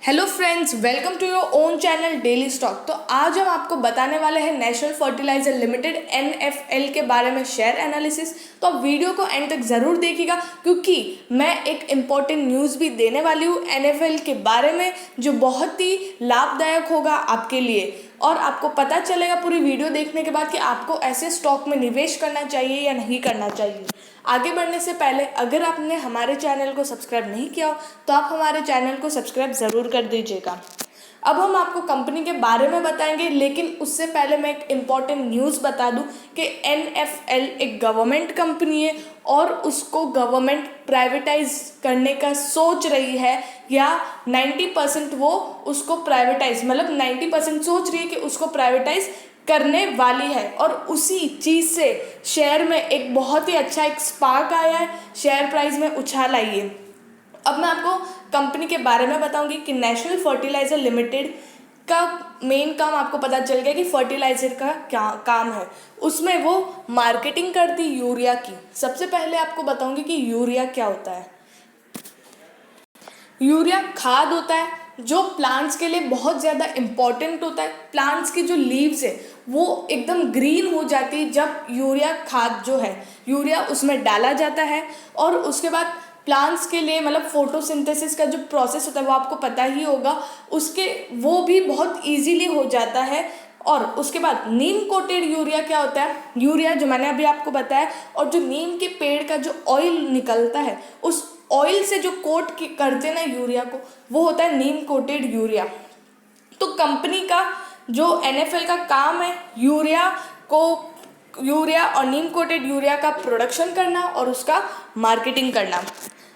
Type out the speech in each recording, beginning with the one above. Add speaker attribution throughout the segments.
Speaker 1: Hello friends, welcome to your own channel daily stock. तो आज हम आपको बताने वाले हैं नेशनल फर्टिलाइजर लिमिटेड एनएफएल के बारे में शेयर एनालिसिस। तो आप वीडियो को एंड तक ज़रूर देखिएगा क्योंकि मैं एक इम्पॉर्टेंट न्यूज़ भी देने वाली हूँ एनएफएल के बारे में जो बहुत ही लाभदायक होगा आपके लिए। और आपको पता चलेगा पूरी वीडियो देखने के बाद कि आपको ऐसे स्टॉक में निवेश करना चाहिए या नहीं करना चाहिए। आगे बढ़ने से पहले अगर आपने हमारे चैनल को सब्सक्राइब नहीं किया हो तो आप हमारे चैनल को सब्सक्राइब ज़रूर कर दीजिएगा। अब हम आपको कंपनी के बारे में बताएंगे, लेकिन उससे पहले मैं एक इम्पॉर्टेंट न्यूज़ बता दूं कि एनएफएल एक गवर्नमेंट कंपनी है और उसको गवर्नमेंट प्राइवेटाइज करने का सोच रही है या 90% वो उसको प्राइवेटाइज मतलब 90% सोच रही है कि उसको प्राइवेटाइज करने वाली है। और उसी चीज़ से शेयर में एक बहुत ही अच्छा एक स्पार्क आया है, शेयर प्राइस में उछाल आई है। अब मैं आपको कंपनी के बारे में बताऊंगी कि नेशनल फर्टिलाइजर लिमिटेड का मेन काम आपको पता चल गया कि फर्टिलाइजर का क्या काम है। उसमें वो मार्केटिंग करती यूरिया की। सबसे पहले आपको बताऊंगी कि यूरिया क्या होता है। यूरिया खाद होता है जो प्लांट्स के लिए बहुत ज़्यादा इम्पॉर्टेंट होता है। प्लांट्स की जो लीव्स है वो एकदम ग्रीन हो जाती है जब यूरिया खाद जो है यूरिया उसमें डाला जाता है। और उसके बाद प्लांट्स के लिए मतलब फोटोसिंथेसिस का जो प्रोसेस होता है वो आपको पता ही होगा, उसके वो भी बहुत इजीली हो जाता है। और उसके बाद नीम कोटेड यूरिया क्या होता है, यूरिया जो मैंने अभी आपको बताया, और जो नीम के पेड़ का जो ऑयल निकलता है उस ऑयल से जो कोट करते ना यूरिया को, वो होता है नीम कोटेड यूरिया। तो कंपनी का जो एनएफएल का काम है यूरिया और नीम कोटेड यूरिया का प्रोडक्शन करना और उसका मार्केटिंग करना।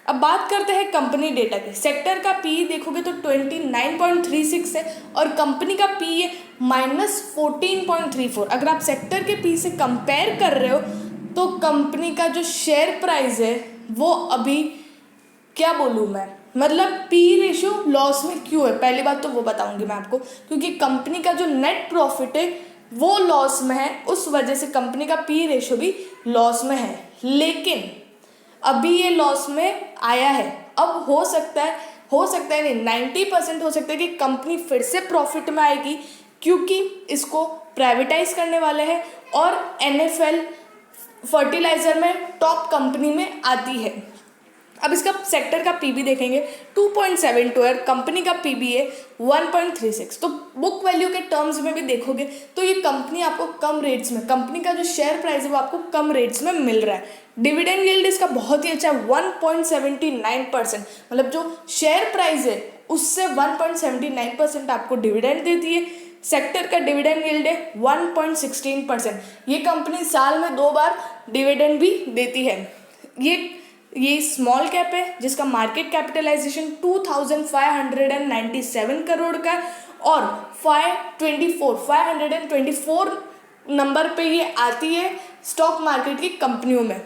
Speaker 1: अब बात करते हैं कंपनी डेटा की। सेक्टर का पी देखोगे तो 29.36 है और कंपनी का पी है -14.34। अगर आप सेक्टर के पी से कंपेयर कर रहे हो तो कंपनी का जो शेयर प्राइस है वो अभी क्या बोलूँ मैं, मतलब पी रेशियो लॉस में क्यों है, पहली बात तो वो बताऊंगी मैं आपको। क्योंकि कंपनी का जो नेट प्रॉफिट है वो लॉस में है, उस वजह से कंपनी का पी रेशियो भी लॉस में है। लेकिन अभी ये लॉस में आया है। अब हो सकता है नहीं, 90% हो सकता है कि कंपनी फिर से प्रॉफिट में आएगी क्योंकि इसको प्राइवेटाइज करने वाले हैं और एनएफएल फर्टिलाइजर में टॉप कंपनी में आती है। अब इसका सेक्टर का पीबी देखेंगे 2.72 है, कंपनी का पीबी है 1.36। तो बुक वैल्यू के टर्म्स में भी देखोगे तो ये कंपनी आपको कम रेट्स में, कंपनी का जो शेयर प्राइस है वो आपको कम रेट्स में मिल रहा है। डिविडेंड यील्ड इसका बहुत ही अच्छा 1.79%, मतलब जो शेयर प्राइस है उससे 1.79% आपको डिविडेंड देती है। सेक्टर का डिविडेंड यील्ड है 1.16%। ये कंपनी साल में 2 बार डिविडेंड भी देती है। ये स्मॉल कैप है जिसका मार्केट कैपिटलाइजेशन 2597 करोड़ का है और 524 नंबर पे ये आती है स्टॉक मार्केट की कंपनियों में।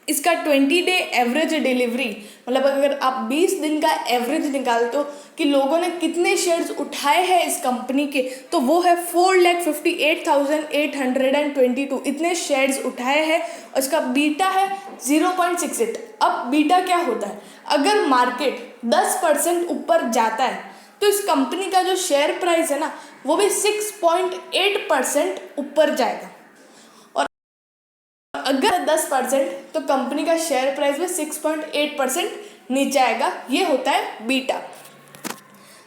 Speaker 1: इसका 20 डे एवरेज डिलीवरी, मतलब अगर आप 20 दिन का एवरेज निकालते हो कि लोगों ने कितने शेयर्स उठाए हैं इस कंपनी के, तो वो है 4,58,822। इतने शेयर्स उठाए हैं और इसका बीटा है 0.68। अब बीटा क्या होता है, अगर मार्केट 10% ऊपर जाता है तो इस कंपनी का जो शेयर प्राइस है ना वो भी 6.8% ऊपर जाएगा। अगर 10% तो कंपनी का शेयर प्राइस में 6.8% नीचे आएगा। ये होता है बीटा।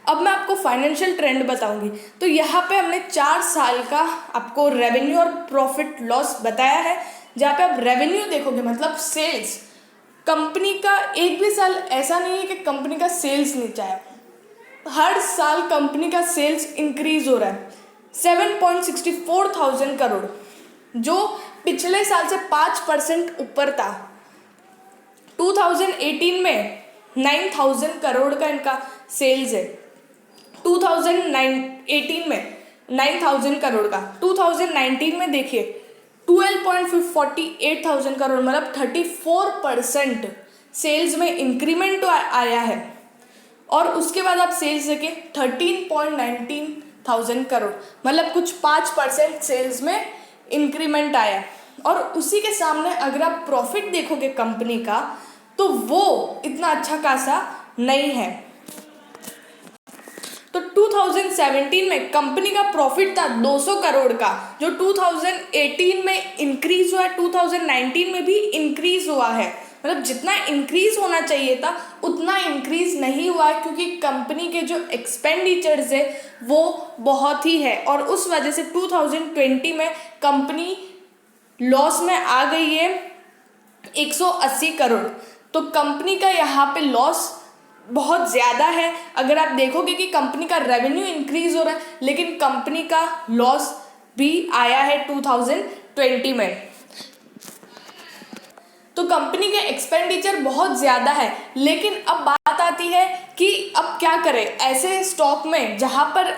Speaker 1: अब मैं आपको फाइनेंशियल ट्रेंड बताऊंगी। तो यहाँ पे हमने 4 साल का आपको रेवेन्यू और प्रॉफिट लॉस बताया है। जहाँ पे आप रेवेन्यू देखोगे मतलब सेल्स, कंपनी का एक भी साल ऐसा नहीं है कि कंपनी का सेल्स नीचे आया। हर साल कंपनी का सेल्स इंक्रीज हो रहा है 7.64 थाउजेंड करोड़, जो पिछले साल से 5% ऊपर था। 2018 में 9,000 करोड़ का इनका सेल्स है। 2018 में 9,000 करोड़ का, 2019 में देखिए 12.48 थाउजेंड करोड़, मतलब 34% सेल्स में इंक्रीमेंट आया है। और उसके बाद आप सेल्स देखिए 13.19 थाउजेंड करोड़, मतलब कुछ 5% सेल्स में इंक्रीमेंट आया। और उसी के सामने अगर आप प्रॉफिट देखोगे कंपनी का तो वो इतना अच्छा खासा नहीं है। तो 2017 में कंपनी का प्रॉफिट था 200 करोड़ का, जो 2018 में इंक्रीज हुआ है, 2019 में भी इंक्रीज हुआ है। मतलब जितना इंक्रीज होना चाहिए था उतना इंक्रीज नहीं हुआ है, क्योंकि कंपनी के जो एक्सपेंडिचर्स है वो बहुत ही है, और उस वजह से 2020 में कंपनी लॉस में आ गई है 180 करोड़। तो कंपनी का यहाँ पे लॉस बहुत ज़्यादा है। अगर आप देखोगे कि कंपनी का रेवेन्यू इंक्रीज हो रहा है, लेकिन कंपनी का लॉस भी आया है 2020 में। तो कंपनी के एक्सपेंडिचर बहुत ज़्यादा है, लेकिन अब बात आती है कि अब क्या करें ऐसे स्टॉक में जहाँ पर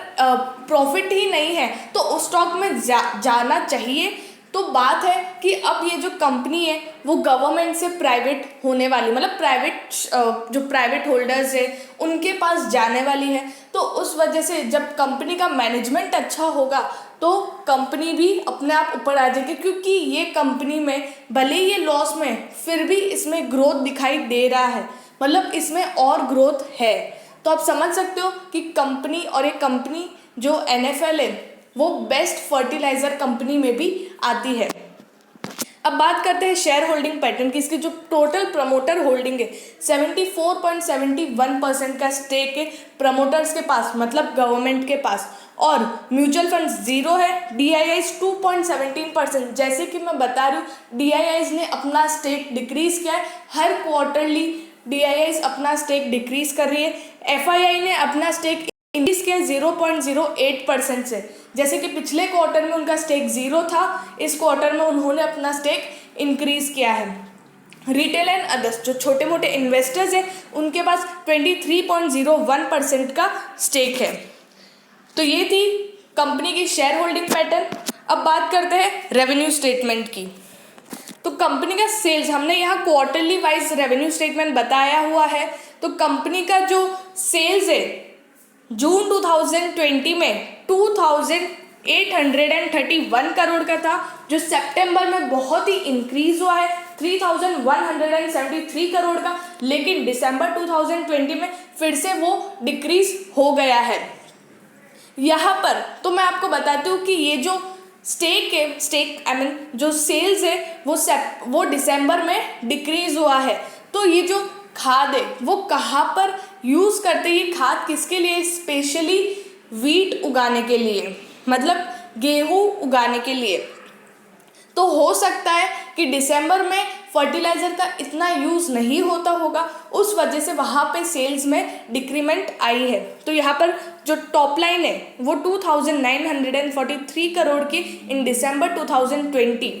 Speaker 1: प्रॉफिट ही नहीं है, तो उस स्टॉक में जाना चाहिए। तो बात है कि अब ये जो कंपनी है वो गवर्नमेंट से प्राइवेट होने वाली, मतलब जो प्राइवेट होल्डर्स है उनके पास जाने वाली है। तो उस वजह से जब कंपनी का मैनेजमेंट अच्छा होगा तो कंपनी भी अपने आप ऊपर आ जाएगी, क्योंकि ये कंपनी में भले ये लॉस में फिर भी इसमें ग्रोथ दिखाई दे रहा है, मतलब इसमें और ग्रोथ है। तो आप समझ सकते हो कि कंपनी, और एक कंपनी जो NFL है वो बेस्ट फर्टिलाइजर कंपनी में भी आती है। अब बात करते हैं शेयर होल्डिंग पैटर्न की। इसकी जो टोटल प्रमोटर होल्डिंग है 74.71% का स्टेक है प्रमोटर्स के पास, मतलब गवर्नमेंट के पास, और म्यूचुअल फंड 0 है। DIIs 2.17%। जैसे कि मैं बता रही हूँ, DIIs ने अपना स्टेक डिक्रीज किया है, हर क्वार्टरली DIIs अपना स्टेक डिक्रीज कर रही है। FII ने अपना स्टेक इंक्रीज किया 0.08% से। जैसे कि पिछले क्वार्टर में उनका स्टेक 0 था, इस क्वार्टर में उन्होंने अपना स्टेक इंक्रीज किया है। रिटेल एंड अदर्स, जो छोटे मोटे इन्वेस्टर्स हैं उनके पास 23.01% का स्टेक है। तो ये थी कंपनी की शेयर होल्डिंग पैटर्न। अब बात करते हैं रेवेन्यू स्टेटमेंट की। तो कंपनी का सेल्स, हमने यहाँ क्वार्टरली वाइज रेवेन्यू स्टेटमेंट बताया हुआ है। तो कंपनी का जो सेल्स है जून 2020 में 2831 करोड़ का था, जो सितंबर में बहुत ही इंक्रीज हुआ है 3173 करोड़ का, लेकिन दिसंबर 2020 में फिर से वो डिक्रीज हो गया है। यहाँ पर तो मैं आपको बताती हूँ कि ये जो जो सेल्स है वो दिसंबर में डिक्रीज हुआ है। तो ये जो खाद है वो कहाँ पर यूज़ करते हैं, ये खाद किसके लिए? स्पेशली वीट उगाने के लिए, मतलब गेहूँ उगाने के लिए। तो हो सकता है कि दिसंबर में फर्टिलाइज़र का इतना यूज़ नहीं होता होगा, उस वजह से वहाँ पे सेल्स में डिक्रीमेंट आई है। तो यहाँ पर जो टॉप लाइन है वो 2943 करोड़ की इन दिसंबर 2020,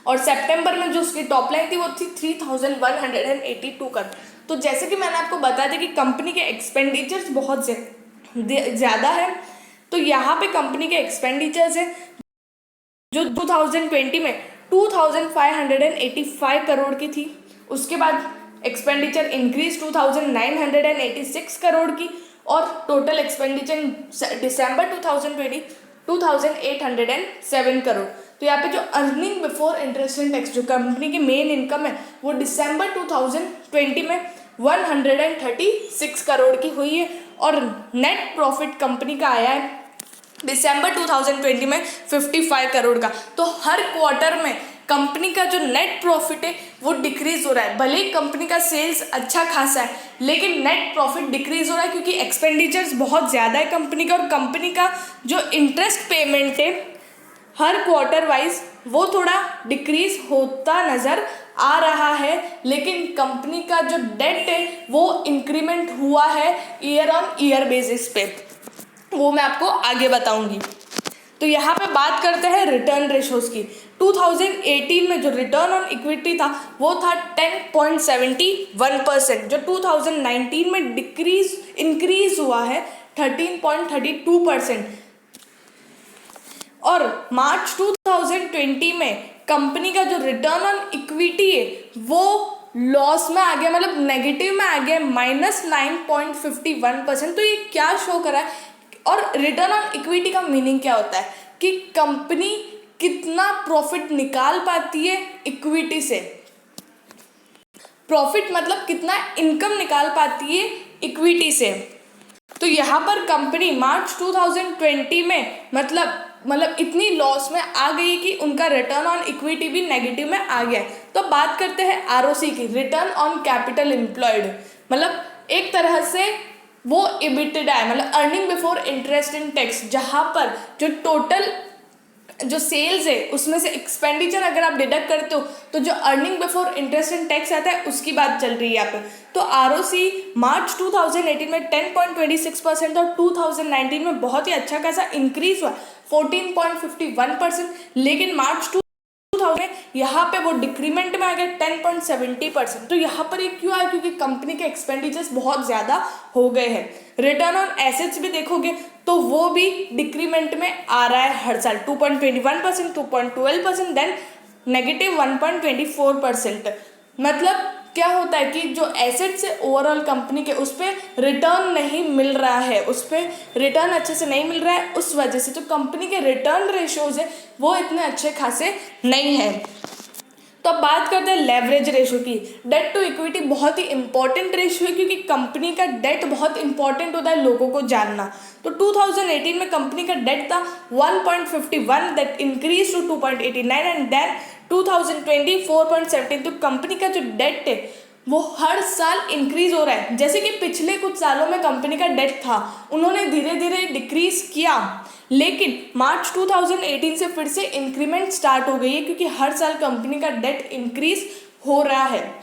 Speaker 1: और सितंबर में जो उसकी टॉप लाइन थी वो थी 3182 करोड़। तो जैसे कि मैंने आपको बता दिया कि कंपनी के एक्सपेंडिचर्स बहुत ज़्यादा है, तो यहाँ पे कंपनी के एक्सपेंडिचर्स है जो 2020 में 2585 करोड़ की थी। उसके बाद एक्सपेंडिचर इंक्रीज 2986 करोड़ की, और टोटल एक्सपेंडिचर दिसंबर 2020 2807 करोड़। तो यहाँ पे जो earning before interest and tax, जो कंपनी की मेन इनकम है, वो दिसंबर 2020 में 136 करोड़ की हुई है, और नेट प्रॉफिट कंपनी का आया है दिसंबर 2020 में 55 करोड़ का। तो हर क्वार्टर में कंपनी का जो नेट प्रॉफिट है वो डिक्रीज हो रहा है। भले ही कंपनी का सेल्स अच्छा खासा है, लेकिन नेट प्रॉफिट डिक्रीज हो रहा है, क्योंकि एक्सपेंडिचर्स बहुत ज़्यादा है कंपनी का, और कंपनी का जो इंटरेस्ट पेमेंट है हर क्वार्टर वाइज वो थोड़ा डिक्रीज होता नज़र आ रहा है। लेकिन कंपनी का जो डेट है वो इंक्रीमेंट हुआ है ईयर ऑन ईयर बेसिस पे, वो मैं आपको आगे बताऊंगी। तो यहाँ पे बात करते हैं रिटर्न रेशोज़ की। 2018 में जो रिटर्न ऑन इक्विटी था वो था 10.71%, जो 2019 में इंक्रीज हुआ है 13.32%, और मार्च 2020 में कंपनी का जो रिटर्न ऑन इक्विटी है वो लॉस में आ गया, मतलब नेगेटिव में आ गया, -9.51%। तो ये क्या शो करा है? और रिटर्न ऑन इक्विटी का मीनिंग क्या होता है कि कंपनी कितना प्रॉफिट निकाल पाती है इक्विटी से। प्रॉफिट मतलब कितना इनकम निकाल पाती है इक्विटी से। तो यहाँ पर कंपनी मार्च 2020 में मतलब इतनी लॉस में आ गई कि उनका रिटर्न ऑन इक्विटी भी नेगेटिव में आ गया है। तो बात करते हैं आरओसी की, रिटर्न ऑन कैपिटल एम्प्लॉयड, मतलब एक तरह से वो इबिटेडा है, मतलब earning before interest in tax, जहाँ पर जो टोटल जो सेल्स है उसमें से एक्सपेंडिचर अगर आप डिडक्ट करते हो तो जो earning before interest and tax आता है उसकी बात चल रही है यहाँ पे। तो आरओसी मार्च 2018 में 10.26% और 2019 में बहुत ही अच्छा खासा इंक्रीज हुआ 14.51%, लेकिन मार्च 2000 में यहाँ पे वो डिक्रीमेंट में आ गया 10.70%। तो यहाँ पर ये क्यों आया, क्योंकि कंपनी के एक्सपेंडिचर्स बहुत ज़्यादा हो गए हैं। रिटर्न ऑन एसेट्स भी देखोगे तो वो भी डिक्रीमेंट में आ रहा है हर साल 2.21%, 2.12%, देन नेगेटिव 1.24%। मतलब क्या होता है कि जो एसेट्स है ओवरऑल कंपनी के, उस पर रिटर्न नहीं मिल रहा है, उस पर रिटर्न अच्छे से नहीं मिल रहा है, उस वजह से जो कंपनी के रिटर्न रेशियोज है वो इतने अच्छे खासे नहीं है। तो अब बात करते हैं लेवरेज रेशियो की। डेट टू इक्विटी बहुत ही इंपॉर्टेंट रेशियो है, क्योंकि कंपनी का डेट बहुत इंपॉर्टेंट होता है लोगों को जानना। तो 2018 में कंपनी का डेट था 1.51, that increase to 2.89 and then 2020 4.17। तो कंपनी का जो डेट है वो हर साल इंक्रीज हो रहा है। जैसे कि पिछले कुछ सालों में कंपनी का डेट था, उन्होंने धीरे धीरे डिक्रीज किया, लेकिन मार्च 2018 से फिर से इंक्रीमेंट स्टार्ट हो गई है, क्योंकि हर साल कंपनी का डेट इंक्रीज हो रहा है।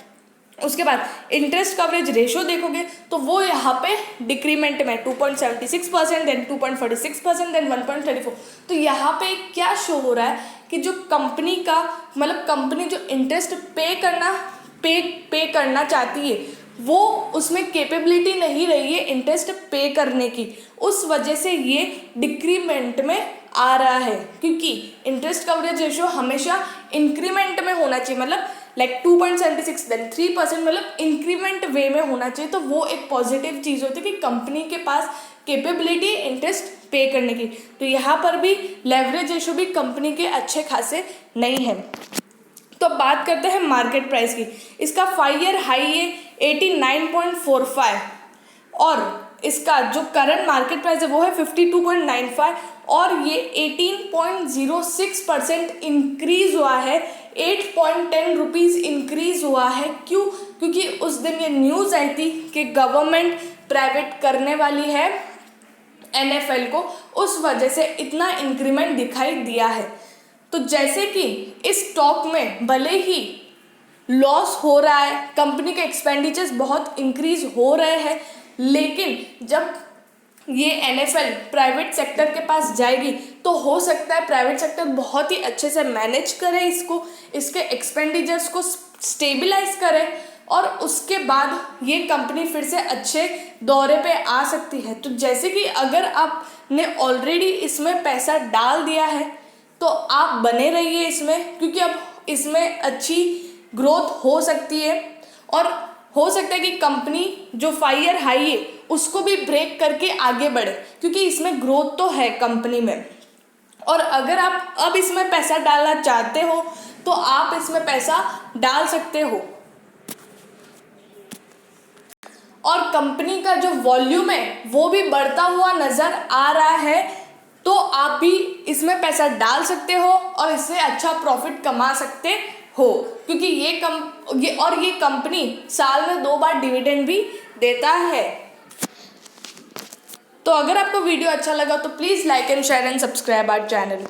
Speaker 1: उसके बाद इंटरेस्ट कवरेज रेशियो देखोगे तो वो यहाँ पे डिक्रीमेंट में 2.76%, देन 2.46%, देन 1.34। तो यहाँ पे क्या शो हो रहा है कि जो कंपनी का मतलब कंपनी जो इंटरेस्ट पे करना चाहती है वो उसमें कैपेबिलिटी नहीं रही है इंटरेस्ट पे करने की, उस वजह से ये डिक्रीमेंट में आ रहा है। क्योंकि इंटरेस्ट कवरेज रेशियो हमेशा इंक्रीमेंट में होना चाहिए, मतलब लाइक 2.76 देन 3%, मतलब इंक्रीमेंट वे में होना चाहिए। तो वो एक पॉजिटिव चीज़ होती है कि कंपनी के पास कैपेबिलिटी इंटरेस्ट पे करने की। तो यहाँ पर भी लेवरेज रेशियो भी कंपनी के अच्छे खासे नहीं है। तो बात करते हैं मार्केट प्राइस की। इसका 5 ईयर हाई है 89.45 और इसका जो करंट मार्केट प्राइस है वो है 52.95 और ये 18.06% इंक्रीज हुआ है, 8.10 रुपीज़ इंक्रीज हुआ है। क्यों? क्योंकि उस दिन ये न्यूज़ आई थी कि गवर्नमेंट प्राइवेट करने वाली है NFL को, उस वजह से इतना इंक्रीमेंट दिखाई दिया है। तो जैसे कि इस स्टॉक में भले ही लॉस हो रहा है, कंपनी के एक्सपेंडिचर्स बहुत इंक्रीज हो रहे हैं, लेकिन जब ये NFL प्राइवेट सेक्टर के पास जाएगी तो हो सकता है प्राइवेट सेक्टर बहुत ही अच्छे से मैनेज करे इसको, इसके एक्सपेंडिचर्स को स्टेबलाइज करे और उसके बाद ये कंपनी फिर से अच्छे दौरे पे आ सकती है। तो जैसे कि अगर आपने ऑलरेडी इसमें पैसा डाल दिया है तो आप बने रहिए इसमें, क्योंकि अब इसमें अच्छी ग्रोथ हो सकती है और हो सकता है कि कंपनी जो 5 ईयर हाई है उसको भी ब्रेक करके आगे बढ़े, क्योंकि इसमें ग्रोथ तो है कंपनी में। और अगर आप अब इसमें पैसा डालना चाहते हो तो आप इसमें पैसा डाल सकते हो और कंपनी का जो वॉल्यूम है वो भी बढ़ता हुआ नज़र आ रहा है, तो आप भी इसमें पैसा डाल सकते हो और इससे अच्छा प्रॉफिट कमा सकते हो, क्योंकि ये कंपनी साल में 2 बार डिविडेंड भी देता है। तो अगर आपको वीडियो अच्छा लगा तो please like and share and subscribe our channel.